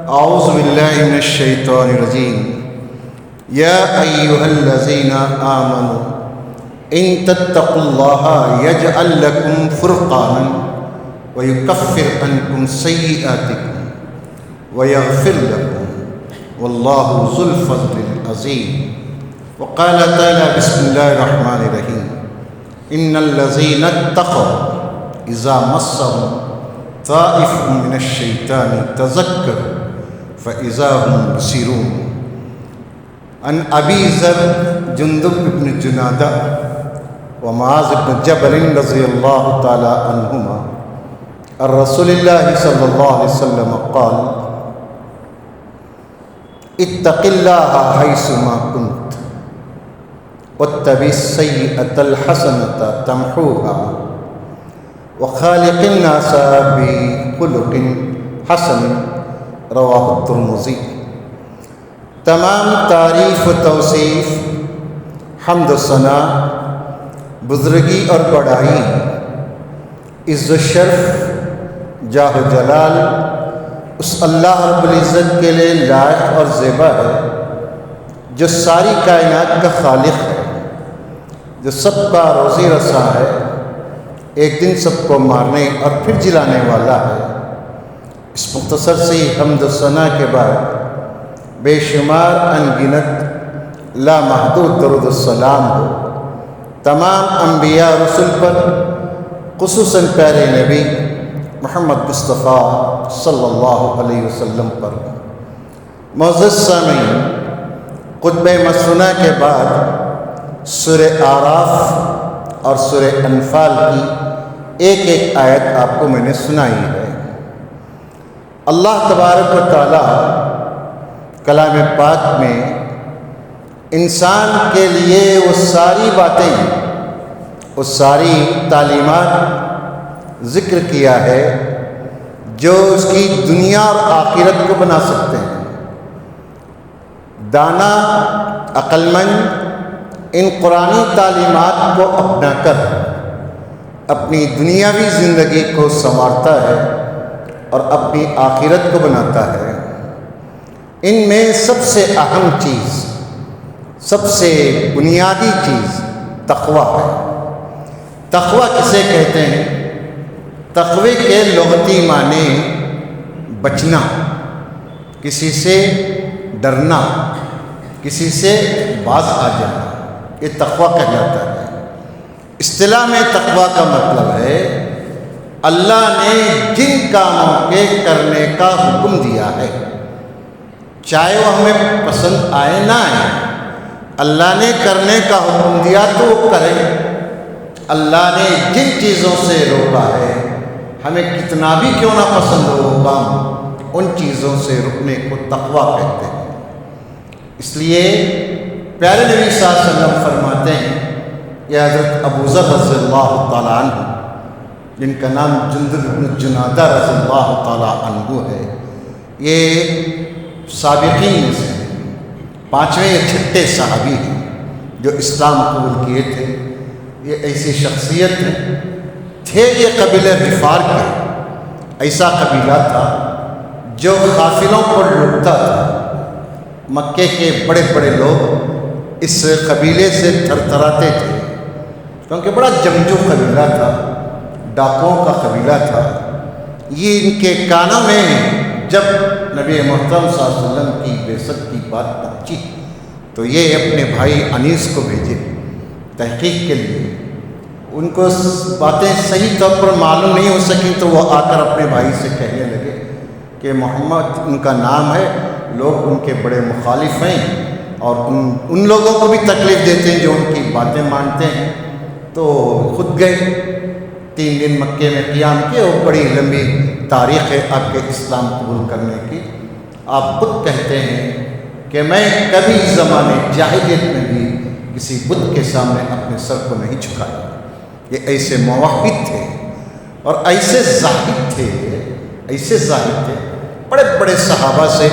أعوذ بالله من الشيطان الرجيم. يا أيها الذين آمنوا إن تتقوا الله يجعل لكم فرقانا ويكفر عنكم سيئاتكم ويغفر لكم والله ذو الفضل العظيم. وقال تعالى بسم الله الرحمن الرحيم. إن الذين اتقوا إذا مسهم طائف من الشيطان تذكروا فإذا هم مبصرون. عن أبي ذر جندب بن جنادة ومعاذ بن جبل رضي الله تعالى عنهما عن رسول الله صلى الله عليه وسلم قال: اتق الله حيثما كنت واتبع السيئة الحسنة تمحوها وخالق الناس بخلق حسن. رواہ الترمذی. تمام تعریف و توصیف، حمد و ثنا، بزرگی اور بڑائی، عز و شرف، جاہ و جلال اس اللہ رب العزت کے لیے لائق اور زیبا ہے جو ساری کائنات کا خالق ہے، جو سب کا روزی رساں ہے، ایک دن سب کو مارنے اور پھر جلانے والا ہے. اس مختصر سی حمد و ثنا کے بعد بے شمار انگنت لامحدود درود السلام ہو تمام انبیاء رسل پر، خصوصاً پیارے نبی محمد مصطفیٰ صلی اللہ علیہ وسلم پر. معزز سامعین، خطبہ مسنونہ کے بعد سورہ اعراف اور سورہ انفال کی ایک ایک آیت آپ کو میں نے سنائی ہے. اللہ تبارک و تعالیٰ کلام پاک میں انسان کے لیے وہ ساری باتیں، وہ ساری تعلیمات ذکر کیا ہے جو اس کی دنیا اور آخرت کو بنا سکتے ہیں. دانا عقل مند ان قرآنی تعلیمات کو اپنا کر اپنی دنیاوی زندگی کو سنوارتا ہے اور اپنی آخرت کو بناتا ہے. ان میں سب سے اہم چیز، سب سے بنیادی چیز تقوی ہے. تقوی کسے کہتے ہیں؟ تقوی کے لغتی معنی بچنا، کسی سے ڈرنا، کسی سے باز آ جانا، یہ تقوی کہلاتا ہے. اصطلاح میں تقوی کا مطلب ہے اللہ نے جن کاموں کے کرنے کا حکم دیا ہے، چاہے وہ ہمیں پسند آئے نہ آئے، اللہ نے کرنے کا حکم دیا تو وہ کریں. اللہ نے جن چیزوں سے روکا ہے، ہمیں کتنا بھی کیوں نہ پسند ہو وہ کام، ان چیزوں سے رکنے کو تقوی کہتے ہیں. اس لیے پیارے نبی صلی اللہ علیہ وسلم فرماتے ہیں، یہ حضرت ابو ذر رضی اللہ تعالیٰ عنہ جن کا نام جندب بن جنادہ رضی اللہ تعالیٰ عنہ ہے، یہ سابقین میں سے پانچویں یا چھٹے صحابی ہیں جو اسلام قبول کیے تھے. یہ ایسی شخصیت تھے، یہ قبیلہ غفار کے ایسا قبیلہ تھا جو قافلوں کو لوٹتا تھا. مکے کے بڑے بڑے لوگ اس قبیلے سے تھرتھراتے تھے کیونکہ بڑا جنگجو قبیلہ تھا، ڈاکوؤں کا قبیلہ تھا. یہ ان کے کانوں میں جب نبی محترم صلی اللہ علیہ وسلم کی بعثت کی بات پہنچی تو یہ اپنے بھائی انیس کو بھیجے تحقیق کے لیے. ان کو باتیں صحیح طور پر معلوم نہیں ہو سکیں تو وہ آ کر اپنے بھائی سے کہنے لگے کہ محمد ان کا نام ہے، لوگ ان کے بڑے مخالف ہیں اور ان لوگوں کو بھی تکلیف دیتے ہیں جو ان کی باتیں مانتے ہیں. تو خود گئے، 3 دن مکے میں قیام کیے. وہ بڑی لمبی تاریخ ہے آپ کے اسلام قبول کرنے کی. آپ خود کہتے ہیں کہ میں کبھی زمانے جاہلیت میں بھی کسی بت کے سامنے اپنے سر کو نہیں جھکایا. یہ ایسے موحد تھے اور ایسے زاہد تھے، بڑے بڑے صحابہ سے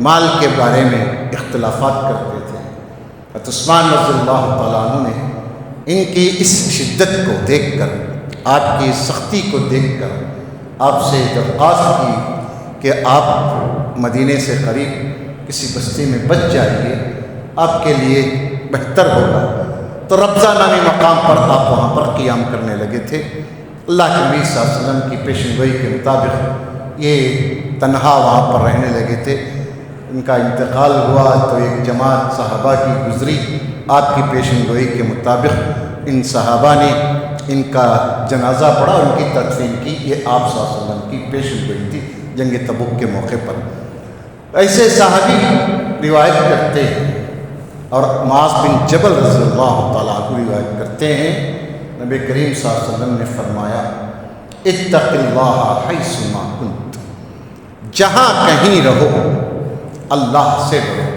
مال کے بارے میں اختلافات کرتے تھے. حضرت عثمان رضی اللہ تعالیٰ عنہ نے ان کی اس شدت کو دیکھ کر، آپ کی سختی کو دیکھ کر آپ سے درخواست کی کہ آپ مدینے سے قریب کسی بستی میں بچ جائیے، آپ کے لیے بہتر ہوگا۔ تو ربضہ نامی مقام پر آپ وہاں پر قیام کرنے لگے تھے۔ اللہ کے نبی صلی اللہ علیہ وسلم کی پیشن گوئی کے مطابق یہ تنہا وہاں پر رہنے لگے تھے۔ ان کا انتقال ہوا تو ایک جماعت صحابہ کی گزری، آپ کی پیشن گوئی کے مطابق ان صحابہ نے ان کا جنازہ پڑھا، ان کی تدفین کی۔ یہ آپ صلی اللہ علیہ وسلم کی پیشن گوئی تھی جنگ تبوک کے موقع پر۔ ایسے صحابی روایت کرتے ہیں اور معاذ بن جبل رضی اللہ تعالیٰ عنہ روایت کرتے ہیں، نبی کریم صلی اللہ علیہ وسلم نے فرمایا اتق اللہ حیث ما کنت، جہاں کہیں رہو اللہ سے ڈرو۔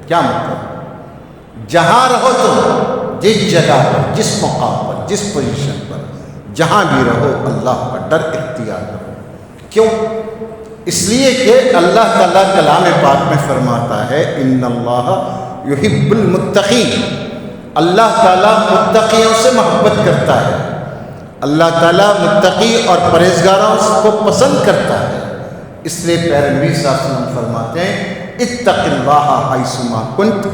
کیا مطلب؟ جہاں رہو تو جس جگہ پر، جس مقام پر، جس پوزیشن پر، جہاں بھی رہو اللہ کا ڈر اختیار کرو۔ کیوں؟ اس لیے کہ اللہ تعالیٰ کلام پاک میں فرماتا ہے ان اللہ یحب المتقین، اللہ تعالیٰ متقیوں سے محبت کرتا ہے، اللہ تعالیٰ متقی اور پرہیزگاروں کو پسند کرتا ہے۔ اس لیے پیارے نبی صلی اللہ علیہ وسلم فرماتے ہیں اتق اللہ حیث ما کنت،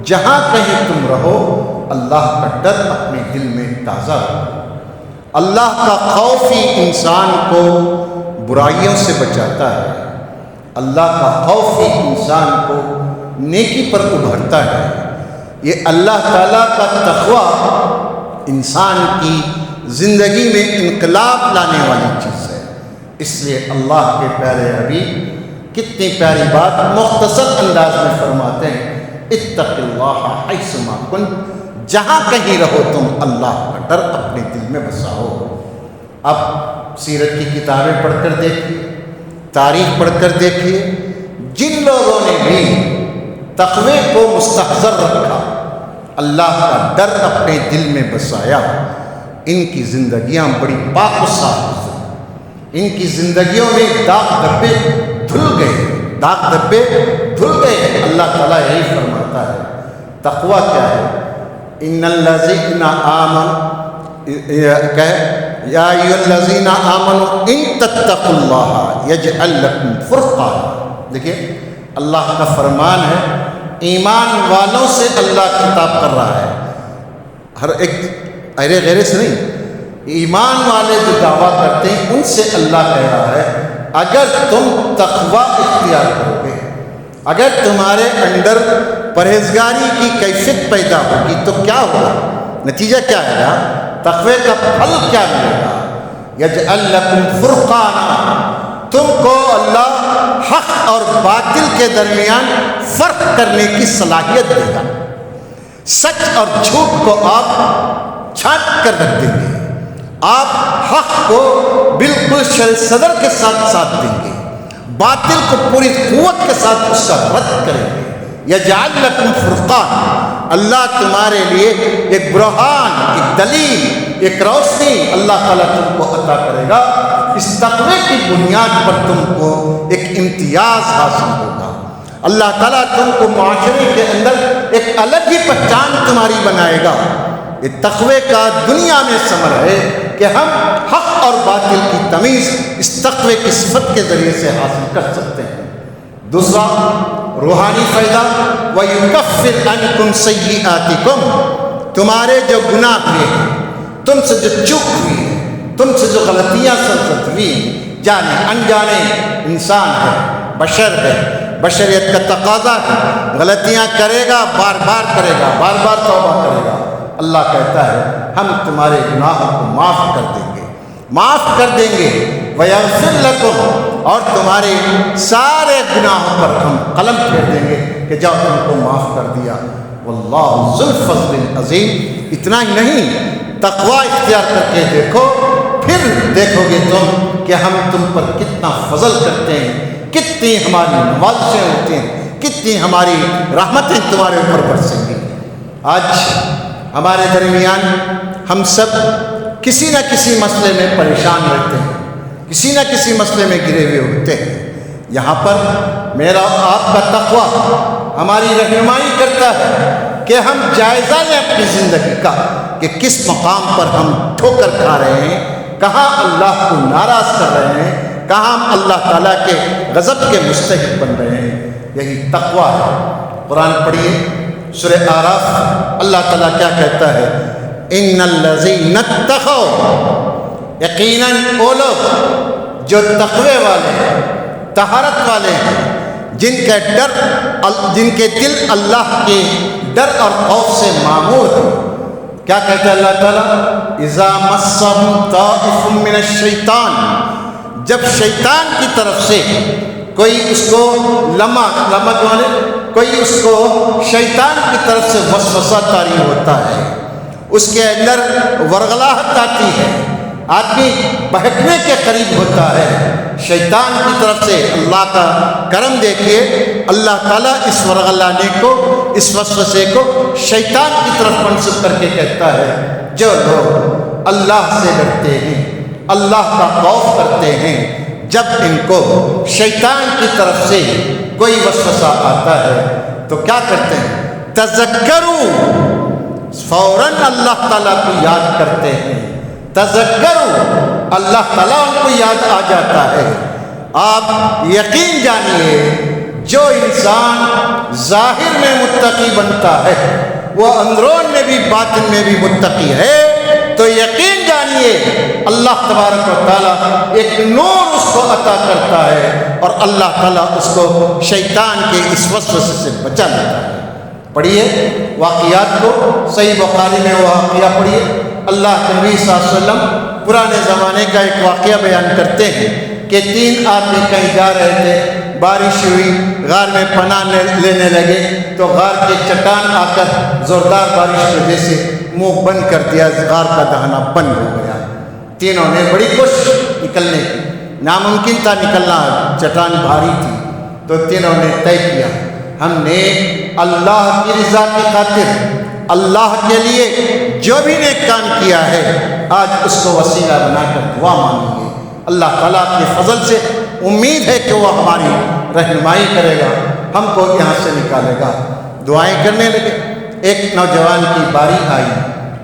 جہاں کہیں تم رہو اللہ کا ڈر اپنے دل میں تازہ رکھو۔ اللہ کا خوف ہی انسان کو برائیوں سے بچاتا ہے، اللہ کا خوف ہی انسان کو نیکی پر ابھرتا ہے۔ یہ اللہ تعالیٰ کا تقوی انسان کی زندگی میں انقلاب لانے والی چیز ہے۔ اس لیے اللہ کے پیارے حبیب کتنی پیاری بات مختصر انداز میں فرماتے ہیں اتق اللہ حیث ما کنت، جہاں کہیں رہو تم اللہ کا ڈر اپنے دل میں بساؤ۔ اب سیرت کی کتابیں پڑھ کر دیکھیے، تاریخ پڑھ کر دیکھیے، جن لوگوں نے بھی تقوی کو مستحضر رکھا، اللہ کا ڈر اپنے دل میں بسایا، ان کی زندگیاں بڑی پاک و صاف گزری، ان کی زندگیوں میں داغ دھبے دھل گئے، داغ دھبے دھل گئے۔ اللہ تعالیٰ یہی فرماتا ہے تقوی کیا ہے؟ ان الذین آمنوا یا ایھا الذین آمنوا ان تتقوا اللہ یجعل لکم فرقانا۔ دیکھیے اللہ کا فرمان ہے، ایمان والوں سے اللہ خطاب کر رہا ہے، ہر ایک ارے غیرے سے نہیں، ایمان والے جو دعویٰ کرتے ہیں ان سے اللہ کہہ رہا ہے اگر تم تقوی اختیار کرو گے، اگر تمہارے اندر پرہیزگاری کی کیفیت پیدا ہوگی تو کیا ہوگا؟ نتیجہ کیا ہے گا؟ تقوی کا پھل کیا ملے گا؟ یجعل لکم فرقانا، تم کو اللہ حق اور باطل کے درمیان فرق کرنے کی صلاحیت دے گا، سچ اور جھوٹ کو آپ چھانٹ کر رکھ دیں گے، آپ حق کو بالکل شل صدر کے ساتھ ساتھ دیں گے، باطل کو پوری قوت کے ساتھ اس کا رد کریں گے۔ یجعل لکم فرقان، اللہ تمہارے لیے ایک برہان، ایک دلیل، ایک روشنی اللہ تعالیٰ تم کو عطا کرے گا۔ اس تقوی کی بنیاد پر تم کو ایک امتیاز حاصل ہوگا، اللہ تعالیٰ تم کو معاشرے کے اندر ایک الگ ہی پہچان تمہاری بنائے گا۔ یہ تقوی کا دنیا میں ثمر ہے کہ ہم حق اور باطل کی تمیز اس تقوی کی صفت کے ذریعے سے حاصل کر سکتے ہیں۔ دوسرا روحانی فائدہ وَيُكَفِّرْ عَنْكُمْ سَيِّئَاتِكُمْ، تمہارے جو گناہ ہوئے ہیں، تم سے جو چوک ہوئی ہے، تم سے جو غلطیاں سرزد ہوئی ہیں، جانے انجانے انسان ہے، بشر ہے، بشریت کا تقاضا ہے، غلطیاں کرے گا، بار بار کرے گا، بار بار توبہ کرے گا، اللہ کہتا ہے ہم تمہارے گناہوں کو معاف کر دیں گے، معاف کر دیں گے، وَيَغْفِرْ لَكُمْ، اور تمہارے سارے گناہوں پر ہم قلم پھیر دیں گے کہ جاؤ تم کو معاف کر دیا، واللہ ذو الفضل العظیم۔ اتنا ہی نہیں، تقوی اختیار کر کے دیکھو، پھر دیکھو گے تم کہ ہم تم پر کتنا فضل کرتے ہیں، کتنی ہماری نوازشیں ہوتی ہیں، کتنی ہماری رحمتیں تمہارے اوپر برسیں گی۔ آج ہمارے درمیان ہم سب کسی نہ کسی مسئلے میں پریشان رہتے ہیں، کسی نہ کسی مسئلے میں گرے ہوئے ہوتے ہیں۔ یہاں پر میرا آپ کا تقوی ہماری رہنمائی کرتا ہے کہ ہم جائزہ لیں اپنی زندگی کا کہ کس مقام پر ہم ٹھوکر کھا رہے ہیں، کہاں اللہ کو ناراض کر رہے ہیں، کہاں ہم اللہ تعالیٰ کے غضب کے مستحق بن رہے ہیں؟ یہی تقویٰ ہے۔ قرآن پڑھیے سورہ اعراف، اللہ تعالیٰ کیا کہتا ہے؟ ان الذین اتقوا، یقیناً وہ لوگ جو تقوی والے ہیں، طہارت والے ہیں، جن کے دل اللہ کے ڈر اور خوف سے معمور ہے۔ کیا کہتا ہے اللہ تعالیٰ؟ اذا مسهم طائف من الشیطان، جب شیطان کی طرف سے کوئی اس کو کوئی اس کو شیطان کی طرف سے وسوسہ طاری ہوتا ہے، اس کے اندر ورغلاہٹ آتی ہے، آدمی بہکنے کے قریب ہوتا ہے شیطان کی طرف سے۔ اللہ کا کرم دیکھیے، اللہ تعالیٰ اس ورغلانے کو، اس وسوسے کو شیطان کی طرف منسوب کر کے کہتا ہے جو لوگ اللہ سے ڈرتے ہیں، اللہ کا خوف کرتے ہیں، جب ان کو شیطان کی طرف سے کوئی وسوسہ آتا ہے تو کیا کرتے ہیں؟ تذکروا، فوراً اللہ تعالیٰ کو یاد کرتے ہیں۔ تذکروا، اللہ تعالیٰ ان کو یاد آ جاتا ہے۔ آپ یقین جانیے، جو انسان ظاہر میں متقی بنتا ہے وہ اندرون میں بھی باطن میں بھی متقی ہے، تو یقین جانیے اللہ تبارک و تعالیٰ ایک نور اس کو عطا کرتا ہے اور اللہ تعالیٰ اس کو شیطان کے اس وسوسے سے بچا لیتا ہے۔ پڑھیے واقعات کو، صحیح بخاری میں وہ واقعہ پڑھیے۔ اللہ کے نبی صلی اللہ علیہ وسلم پرانے زمانے کا ایک واقعہ بیان کرتے ہیں کہ 3 آدمی کہیں جا رہے تھے، بارش ہوئی، غار میں پناہ لینے لگے تو غار کے چٹان آ کر زوردار بارش کی وجہ سے منہ بند کر دیا، غار کا دہانہ بند ہو گیا۔ تینوں نے بڑی کوشش نکلنے کی، ناممکن تھا نکلنا، چٹان بھاری تھی، تو تینوں نے طے کیا ہم نے اللہ کی رضا کی خاطر، اللہ کے لیے جو بھی نیک کام کیا ہے آج اس کو وسیلہ بنا کر دعا مانگیں گے۔ اللہ تعالیٰ کے فضل سے امید ہے کہ وہ ہماری رہنمائی کرے گا، ہم کو یہاں سے نکالے گا۔ دعائیں کرنے لگے۔ ایک نوجوان کی باری آئی،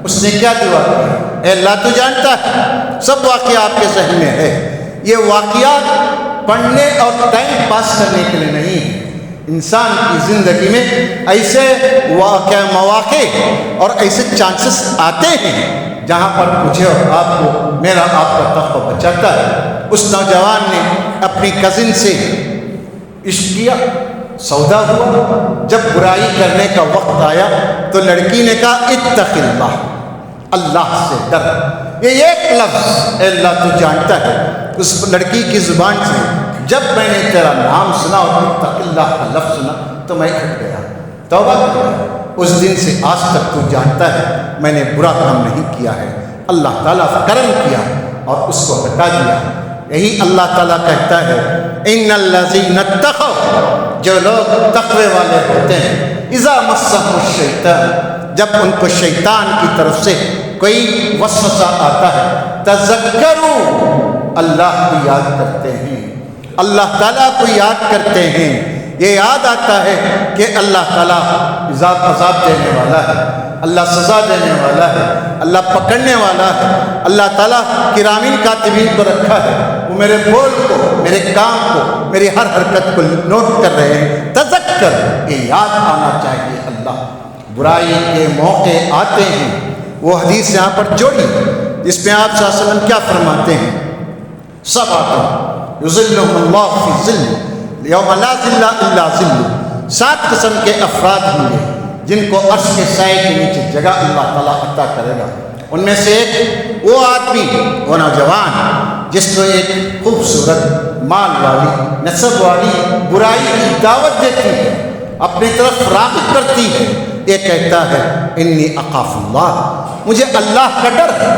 اس نے کیا دعا کی؟ اے اللہ تو جانتا ہے، سب واقعہ آپ کے ذہن میں ہے، یہ واقعات پڑھنے اور ٹائم پاس کرنے کے لیے نہیں ہے۔ انسان کی زندگی میں ایسے مواقع اور ایسے چانسز آتے ہیں جہاں پر مجھے اور آپ کو، میرا آپ کا تخفہ بچاتا ہے۔ اس نوجوان نے اپنی کزن سے عشق کیا، سودا ہوا، جب برائی کرنے کا وقت آیا تو لڑکی نے کہا اتق اللہ، اللہ سے ڈر۔ یہ ایک لفظ اے اللہ تو جانتا ہے، اس لڑکی کی زبان سے جب میں نے تیرا نام سنا اور اتق اللہ کا لفظ سنا تو میں ہٹ گیا، توبہ کر گیا۔ اس دن سے آج تک تو جانتا ہے میں نے برا کام نہیں کیا ہے۔ اللہ تعالیٰ کرم کیا اور اس کو ہٹا دیا۔ یہی اللہ تعالیٰ کہتا ہے ان الذین اتقوا، جو لوگ تقوی والے ہوتے ہیں، اذا مسهم الشیطان، جب ان کو شیطان کی طرف سے کوئی وسوسہ آتا ہے، تذکروا، اللہ کو یاد کرتے ہیں، اللہ تعالیٰ کو یاد کرتے ہیں۔ یہ یاد آتا ہے کہ اللہ تعالیٰ عذاب دینے والا ہے، اللہ سزا دینے والا ہے، اللہ پکڑنے والا ہے، اللہ تعالیٰ کرامین کاتبین کو رکھا ہے، وہ میرے بول کو، میرے کام کو، میری ہر حرکت کو نوٹ کر رہے ہیں۔ تذکر، یہ یاد آنا چاہیے۔ اللہ برائی کے موقع آتے ہیں، وہ حدیث یہاں پر جوڑی جس میں آپ صلی اللہ علیہ وسلم کیا فرماتے ہیں؟ سبعۃ یظلهم اللہ فی ظلہ یوم لا ظل الا ظلہ، 7 قسم کے افراد ہوں گے جن کو عرش کے سائے کے نیچے جگہ اللہ تعالیٰ عطا کرے گا۔ ان میں سے ایک وہ آدمی، وہ نوجوان جس کو ایک خوبصورت مال والی، نسب والی برائی کی دعوت دیتی ہے، اپنی طرف راغب کرتی ہے، یہ کہتا ہے انی اخاف اللہ، مجھے اللہ کا ڈر ہے،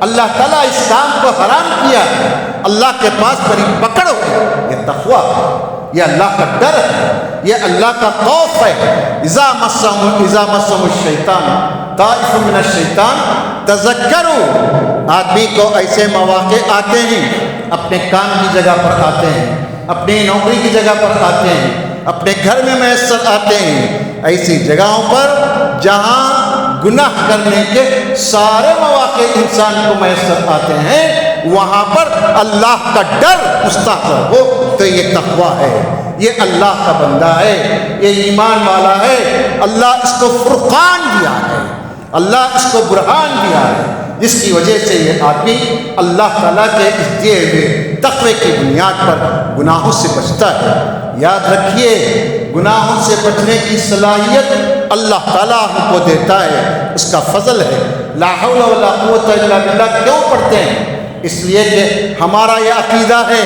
اللہ تعالیٰ اس کام کو حرام کیا ہے، اللہ کے پاس بڑی پکڑ ہو، یہ تقویٰ ہے، یہ اللہ کا ڈر ہے، یہ اللہ کا خوف ہے۔ اذا مسهم الشیطان طائف من الشیطان تذکروا، آدمی کو ایسے مواقع آتے ہیں، اپنے کام کی جگہ پر آتے ہیں، اپنی نوکری کی جگہ پر آتے ہیں، اپنے گھر میں میسر آتے ہیں، ایسی جگہوں پر جہاں گناہ کرنے کے سارے مواقع انسان کو میسر آتے ہیں، وہاں پر اللہ کا ڈر مستقر ہو تو یہ تقویٰ ہے، یہ اللہ کا بندہ ہے، یہ ایمان والا ہے۔ اللہ اس کو فرقان دیا ہے، اللہ اس کو برہان دیا ہے، جس کی وجہ سے یہ آدمی اللہ تعالیٰ کے اس دیے ہوئے تقوی کی بنیاد پر گناہوں سے بچتا ہے۔ یاد رکھیے، گناہوں سے بچنے کی صلاحیت اللہ تعالیٰ ہم کو دیتا ہے، اس کا فضل ہے۔ لا حول ولا قوت الا باللہ کیوں پڑھتے ہیں؟ اس لیے کہ ہمارا یہ عقیدہ ہے،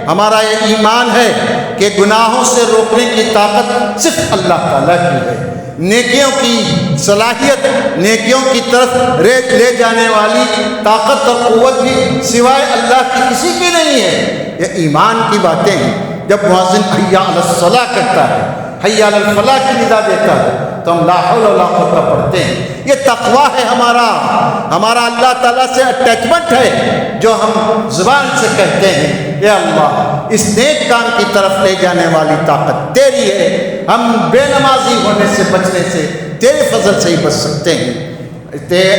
ہمارا یہ ایمان ہے کہ گناہوں سے روکنے کی طاقت صرف اللہ تعالیٰ کی ہے۔ نیکیوں کی صلاحیت، نیکیوں کی طرف لے جانے والی طاقت اور قوت بھی سوائے اللہ کی کسی کی نہیں ہے۔ یہ ایمان کی باتیں ہیں۔ جب مؤذن حی علی الصلاۃ کرتا ہے، حی علی الفلاح کی ندا دیتا ہے تو ہم لا حول ولا قوت پڑھتے ہیں۔ یہ تقویٰ ہے ہمارا اللہ تعالیٰ سے اٹیچمنٹ ہے، جو ہم زبان سے کہتے ہیں اے اللہ اس نیک کام کی طرف لے جانے والی طاقت تیری ہے، ہم بے نمازی ہونے سے بچنے سے تیرے فضل سے ہی بچ سکتے ہیں۔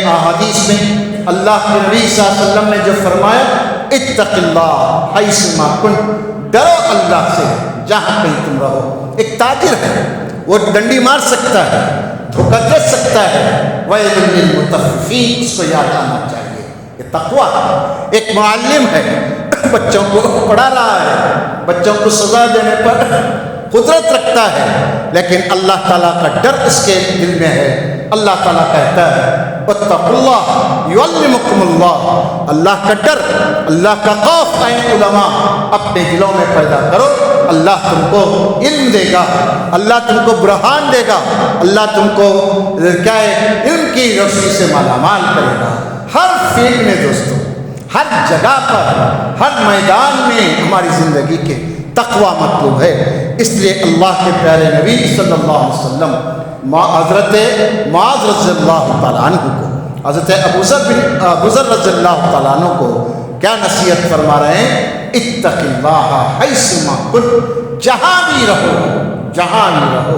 احادیث میں اللہ کے نبی صلی اللہ علیہ وسلم نے جو فرمایا اتق اللہ حیث ما کنت، ڈرو اللہ سے جہاں کہیں تم رہو۔ ایک تاجر ہے، وہ ڈنڈی مار سکتا ہے، دھوکہ دے سکتا ہے، ویل للمطففین، اس کو یاد آنا چاہیے۔ یہ تقویٰ ہے۔ ایک معلم ہے، بچوں کو پڑھا رہا ہے، بچوں کو سزا دینے پر قدرت رکھتا ہے، لیکن اللہ تعالیٰ کا ڈر اس کے دل میں ہے۔ اللہ تعالیٰ کہتا ہے اتقوا اللہ یعلمکم اللہ، اللہ کا ڈر، اللہ کا خوف اے علماء اپنے دلوں میں پیدا کرو، اللہ تم کو علم دے گا، اللہ تم کو برہان دے گا، اللہ تم کو کیا ہے علم کی روشنی سے مالا مال کرے گا۔ ہر فیلڈ میں دوستوں، ہر جگہ پر، ہر میدان میں ہماری زندگی کے تقویٰ مطلوب ہے۔ اس لیے اللہ کے پیارے نبی صلی اللہ علیہ وسلم حضرت معاذ رضی اللہ تعالیٰ عنہ کو، حضرت ابو ذر رضی اللہ تعالیٰ عنہ کو کیا نصیحت فرما رہے ہیں؟ اتق اللہ حیث ما کنت، جہاں بھی رہو۔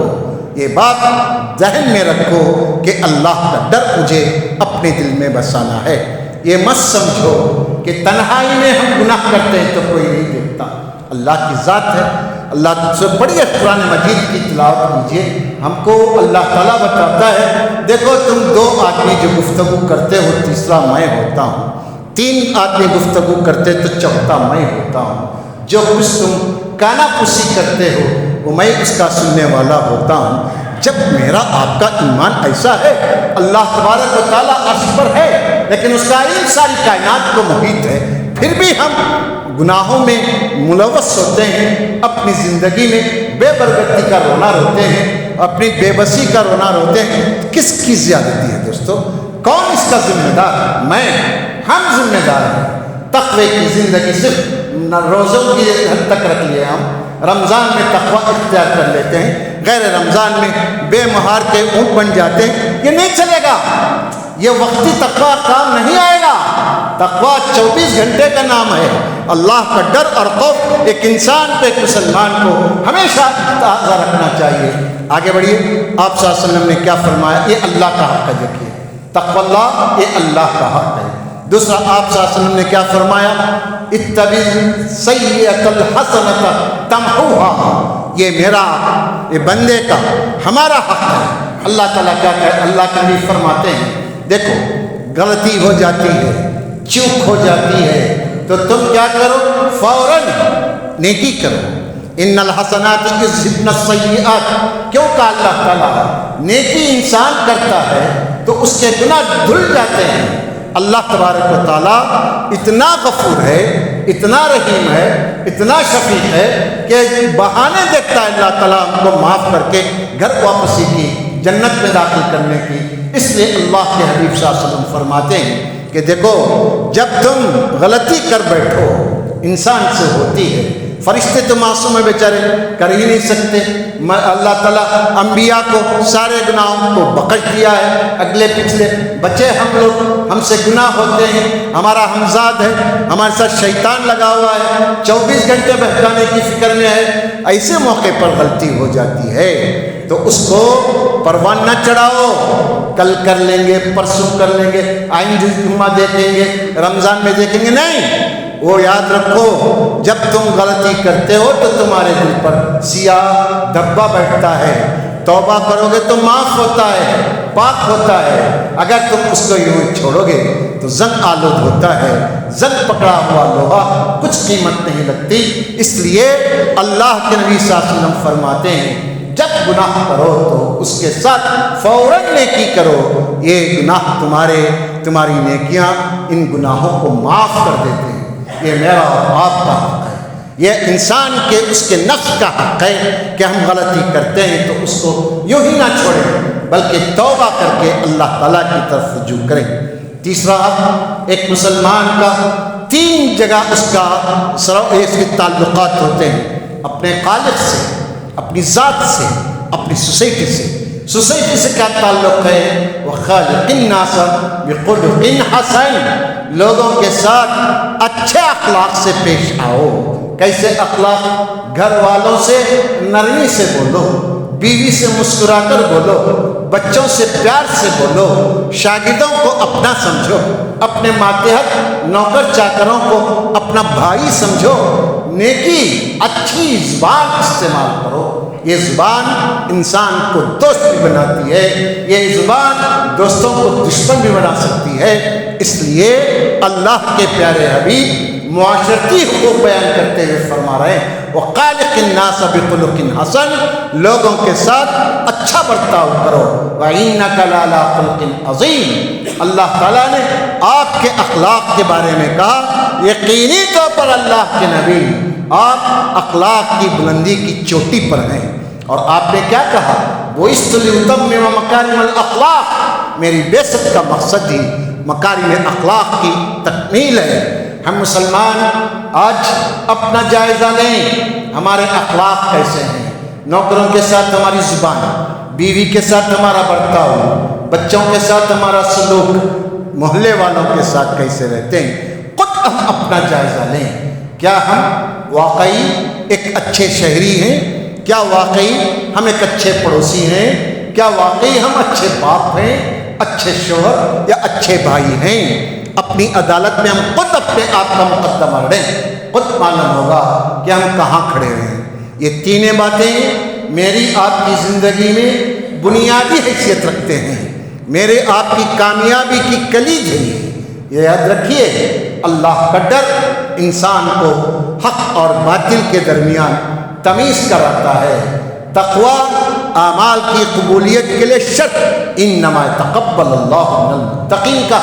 یہ بات ذہن میں رکھو کہ اللہ کا ڈر مجھے اپنے دل میں بسانا ہے۔ یہ مت سمجھو کہ تنہائی میں ہم گناہ کرتے ہیں تو کوئی نہیں دیکھتا، اللہ کی ذات ہے۔ اللہ سے بڑی قرآن مجید کی تلاوت کیجیے، ہم کو اللہ تعالیٰ بتاتا ہے دیکھو تم دو آدمی جو گفتگو کرتے ہو، تیسرا میں ہوتا ہوں، تین آدمی گفتگو کرتے تو چوتھا میں ہوتا ہوں، جو کچھ تم کانا پوسی کرتے ہو وہ میں اس کا سننے والا ہوتا ہوں۔ جب میرا آپ کا ایمان ایسا ہے، اللہ تبارک و تعالیٰ عرش پر ہے لیکن اس کا علم ساری کائنات کو محیط ہے، پھر بھی ہم گناہوں میں ملوث ہوتے ہیں، اپنی زندگی میں بے برکتی کا رونا روتے ہیں، اپنی بے بسی کا رونا روتے ہیں۔ کس کی زیادتی ہے دوستو؟ کون اس کا ذمہ دار؟ ہم ذمہ دار ہیں۔ تقوی کی زندگی صرف روزوں کی حد تک رکھ لیے، ہم رمضان میں تقوی اختیار کر لیتے ہیں، غیر رمضان میں بے مہار کے اونٹ بن جاتے ہیں۔ یہ نہیں چلے گا، یہ وقتی تقوی کام نہیں آئے گا۔ تقوی 24 گھنٹے کا نام ہے۔ اللہ کا ڈر اور خوف ایک انسان کو، ایک مسلمان کو ہمیشہ تازہ رکھنا چاہیے۔ آگے بڑھیے، آپ صلی اللہ علیہ وسلم نے کیا فرمایا؟ یہ اللہ کا حق ہے۔ دیکھیے تقوی اللہ، یہ اللہ کا حق ہے۔ دوسرا آپ صلی اللہ علیہ وسلم نے کیا فرمایا؟ اتبع السیئۃ الحسنۃ تمحوها، یہ میرا، یہ بندے کا، ہمارا حق ہے۔ اللہ تعالیٰ کیا کہ اللہ کے نبی فرماتے ہیں دیکھو غلطی ہو جاتی ہے، چوک ہو جاتی ہے تو تم کیا کرو؟ فوراً نیکی کرو۔ ان الحسنات یذہبن السیئات، کیوں کہا اللہ تعالیٰ؟ نیکی انسان کرتا ہے تو اس کے گناہ دھل جاتے ہیں۔ اللہ تبارک و تعالیٰ اتنا غفور ہے، اتنا رحیم ہے، اتنا شفیق ہے کہ بہانے دیکھتا ہے اللہ تعالیٰ ہم کو معاف کر کے گھر واپسی کی، جنت میں داخل کرنے کی۔ اس لیے اللہ کے حبیب صلی اللہ علیہ وسلم فرماتے ہیں کہ دیکھو جب تم غلطی کر بیٹھو، انسان سے ہوتی ہے، فرشتے تو معصوم ہیں بیچارے، کر ہی نہیں سکتے۔ اللہ تعالیٰ انبیاء کو سارے گناہوں کو بخش دیا ہے، اگلے پچھلے بچے ہم لوگ، ہم سے گناہ ہوتے ہیں، ہمارا ہمزاد ہے، ہمارے ساتھ شیطان لگا ہوا ہے، 24 گھنٹے بہکانے کی فکر میں ہے۔ ایسے موقع پر غلطی ہو جاتی ہے تو اس کو پروان نہ چڑھاؤ، کل کر لیں گے، پرسوں کر لیں گے، آئندہ جمعہ دیکھیں گے، رمضان میں دیکھیں گے، نہیں۔ وہ یاد رکھو جب تم غلطی کرتے ہو تو تمہارے دل پر سیاہ دھبا بیٹھتا ہے، توبہ کرو گے تو معاف ہوتا ہے، پاک ہوتا ہے۔ اگر تم اس کو یوں چھوڑو گے تو زنگ آلود ہوتا ہے، زنگ پکڑا ہوا لوہا کچھ قیمت نہیں لگتی۔ اس لیے اللہ کے نبی صلی اللہ علیہ وسلم فرماتے ہیں جب گناہ کرو تو اس کے ساتھ فوراً نیکی کرو، یہ گناہ تمہاری نیکیاں ان گناہوں کو معاف کر دیتے ہیں۔ یہ میرا اور آپ کا حق ہے، یہ انسان کے اس کے نفس کا حق ہے کہ ہم غلطی کرتے ہیں تو اس کو یوں ہی نہ چھوڑیں بلکہ توبہ کر کے اللہ تعالیٰ کی طرف رجوع کریں۔ تیسرا حق، ایک مسلمان کا 3 جگہ اس کے تعلقات ہوتے ہیں، اپنے خالق سے، اپنی ذات سے، اپنی سوسائٹی سے۔ سوسائٹی سے کیا تعلق ہے؟ وَخَالِقِ النَّاسَ بِخُلُقٍ حَسَنٍ، لوگوں کے ساتھ اچھے اخلاق سے پیش آؤ۔ کیسے اخلاق؟ گھر والوں سے نرمی سے بولو، بیوی سے مسکرا کر بولو، بچوں سے پیار سے بولو، شاگردوں کو اپنا سمجھو، اپنے ماتحت نوکر چاکروں کو اپنا بھائی سمجھو، نیکی اچھی زبان استعمال کرو۔ یہ زبان انسان کو دوست بھی بناتی ہے، یہ زبان دوستوں کو دشمن بھی بنا سکتی ہے۔ اس لیے اللہ کے پیارے حبیب معاشرتی حقوق بیان کرتے ہوئے فرما رہے ہیں وَخَالِقِ النَّاسَ بِخُلُقٍ حَسَنٍ، لوگوں کے ساتھ اچھا برتاؤ کرو۔ وَإِنَّكَ لَعَلَىٰ خُلُقٍ عَظِيمٍ، اللہ تعالیٰ نے آپ کے اخلاق کے بارے میں کہا یقینی طور پر اللہ کے نبی آپ اخلاق کی بلندی کی چوٹی پر ہیں۔ اور آپ نے کیا کہا؟ بُعِثْتُ لِأُتَمِّمَ مَكَارِمَ الْأَخْلَاقِ، میری بعثت کا مقصد ہی مکارم اخلاق کی تکمیل ہے۔ ہم مسلمان آج اپنا جائزہ لیں، ہمارے اخلاق کیسے ہیں؟ نوکروں کے ساتھ ہماری زبان، بیوی کے ساتھ ہمارا برتاؤ، بچوں کے ساتھ ہمارا سلوک، محلے والوں کے ساتھ کیسے رہتے ہیں؟ خود ہم اپنا جائزہ لیں۔ کیا ہم واقعی ایک اچھے شہری ہیں؟ کیا واقعی ہم ایک اچھے پڑوسی ہیں؟ کیا واقعی ہم اچھے باپ ہیں، اچھے شوہر یا اچھے بھائی ہیں؟ اپنی عدالت میں ہم خود اپنے آپ کا مقدمہ لڑیں، خود معلوم ہوگا کہ ہم کہاں کھڑے ہیں۔ یہ 3 باتیں میری آپ کی زندگی میں بنیادی حیثیت رکھتے ہیں، میرے آپ کی کامیابی کی کلید ہے۔ یہ یاد رکھیے، اللہ کا ڈر انسان کو حق اور باطل کے درمیان تمیز کراتا ہے۔ تقوی اعمال کی قبولیت کے لیے شرط، انما یتقبل اللہ من المتقین کا،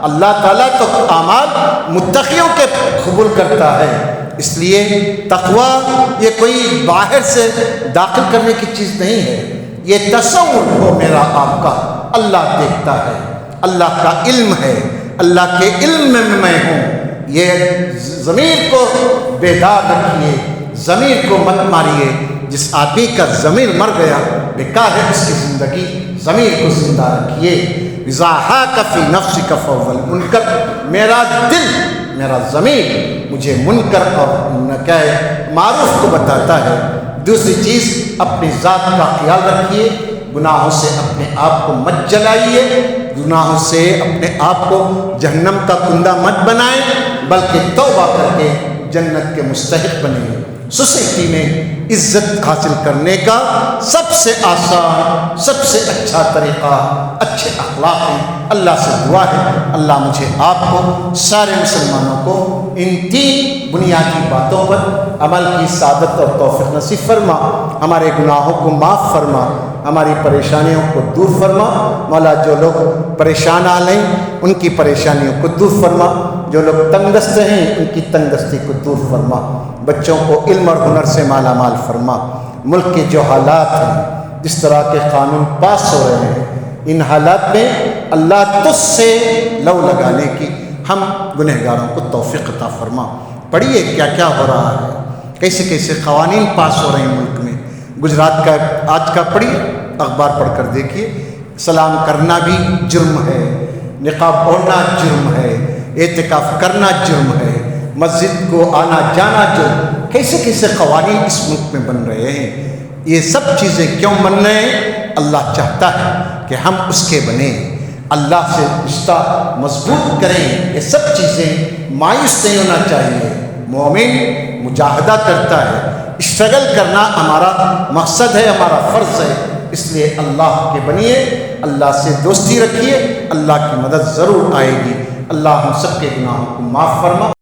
اللہ تعالیٰ تو اعمال متقیوں کے قبول کرتا ہے۔ اس لیے تقوی یہ کوئی باہر سے داخل کرنے کی چیز نہیں ہے، یہ تصور ہو میرا آپ کا، اللہ دیکھتا ہے، اللہ کا علم ہے، اللہ کے علم میں ہوں۔ یہ ضمیر کو بیدار رکھیے، ضمیر کو مت ماریے۔ جس آدمی کا ضمیر مر گیا بیکار ہے اس کی زندگی، ضمیر کو زندہ رکھیے۔ اذا حاک فی نفسک فهو المنکر، میرا دل، میرا ضمیر مجھے منکر اور معروف کو بتاتا ہے۔ دوسری چیز، اپنی ذات کا خیال رکھیے، گناہوں سے اپنے آپ کو مت جلائیے، گناہوں سے اپنے آپ کو جہنم کا کندہ مت بنائیں، بلکہ توبہ کر کے جنت کے مستحق بنیں۔ سوسائٹی میں عزت حاصل کرنے کا سب سے آسان، سب سے اچھا طریقہ اچھے اخلاق ہیں۔ اللہ سے دعا ہے اللہ مجھے آپ کو، سارے مسلمانوں کو ان 3 بنیادی باتوں پر عمل کی سعادت اور توفیق نصیب فرما، ہمارے گناہوں کو معاف فرما، ہماری پریشانیوں کو دور فرما۔ مولا جو لوگ پریشان حال ہیں ان کی پریشانیوں کو دور فرما، جو لوگ تنگ دست ہیں ان کی تنگ دستی کو دور فرما، بچوں کو علم اور ہنر سے مالا مال فرما۔ ملک کے جو حالات ہیں، جس طرح کے قانون پاس ہو رہے ہیں، ان حالات میں اللہ تجھ سے لو لگانے کی ہم گنہگاروں کو توفیق عطا فرما۔ پڑھیے کیا کیا ہو رہا ہے، کیسے کیسے قوانین پاس ہو رہے ہیں ملک میں۔ گجرات کا آج کا پڑھیے، اخبار پڑھ کر دیکھیے، سلام کرنا بھی جرم ہے، نقاب اوڑھنا جرم ہے، اعتکاف کرنا جرم ہے، مسجد کو آنا جانا جرم۔ کیسے کیسے قوانین اس ملک میں بن رہے ہیں۔ یہ سب چیزیں کیوں بن رہے ہیں؟ اللہ چاہتا ہے کہ کہ ہم اس کے بنیں، اللہ سے رشتہ مضبوط کریں۔ یہ سب چیزیں مایوس نہیں ہونا چاہیے۔ مومن مجاہدہ کرتا ہے، اسٹرگل کرنا ہمارا مقصد ہے، ہمارا فرض ہے، اس لیے اللہ کے بنیے، اللہ سے دوستی رکھیے، اللہ کی مدد ضرور آئے گی۔ اللہ ہم سب کے گناہوں کو معاف فرما۔